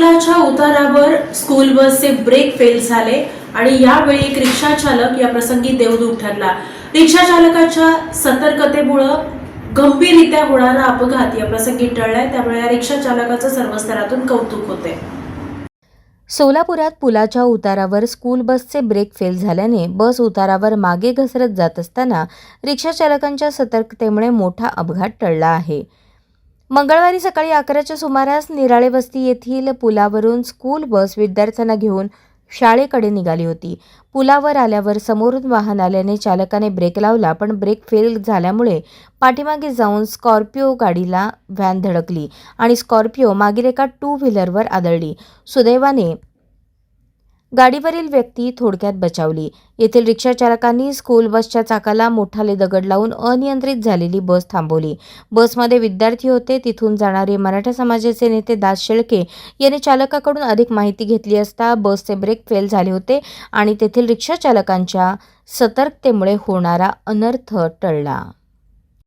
पुलाच्या उतारावर स्कूल बसचे ब्रेक फेल झाले आणि यावेळी एक रिक्षा चालक या प्रसंगी देवदूत ठरला। रिक्षा चालकाच्या सतर्कतेमुळे गंभीररित्या होणारा अपघात या प्रसंगी टळलाय, त्यामुळे या रिक्षा चालकाचं सर्व स्तरातून कौतुक होते। सोलापुरात पुलाच्या उतारावर स्कूल बसचे ब्रेक फेल झाल्याने बस उतारावर मागे घसरत जात असताना रिक्षा चालकांच्या सतर्कतेमुळे मोठा अपघात टळला आहे। मंगळवारी सकाळी 11च्या सुमारास निराळे वस्ती येथील पुलावरून स्कूल बस विद्यार्थ्यांना घेऊन शाळेकडे निघाली होती। पुलावर आल्यावर समोरून वाहन आल्याने चालकाने ब्रेक लावला, पण ब्रेक फेल झाल्यामुळे पाठीमागे जाऊन स्कॉर्पिओ गाडीला व्हॅन धडकली आणि स्कॉर्पिओ मागील एका टू व्हीलरवर आदळली। सुदैवाने गाडीवरील व्यक्ती थोडक्यात बचावली। येथील रिक्षा चालकांनी स्कूल बसच्या चाकाला मोठाले दगड लावून अनियंत्रित झालेली बस थांबवली। बसमध्ये विद्यार्थी होते। तिथून जाणारे मराठा समाजाचे नेते दास शेळके यांनी चालकाकडून अधिक माहिती घेतली असता बसचे ब्रेक फेल झाले होते आणि तेथील रिक्षा चालकांच्या सतर्कतेमुळे होणारा अनर्थ टळला।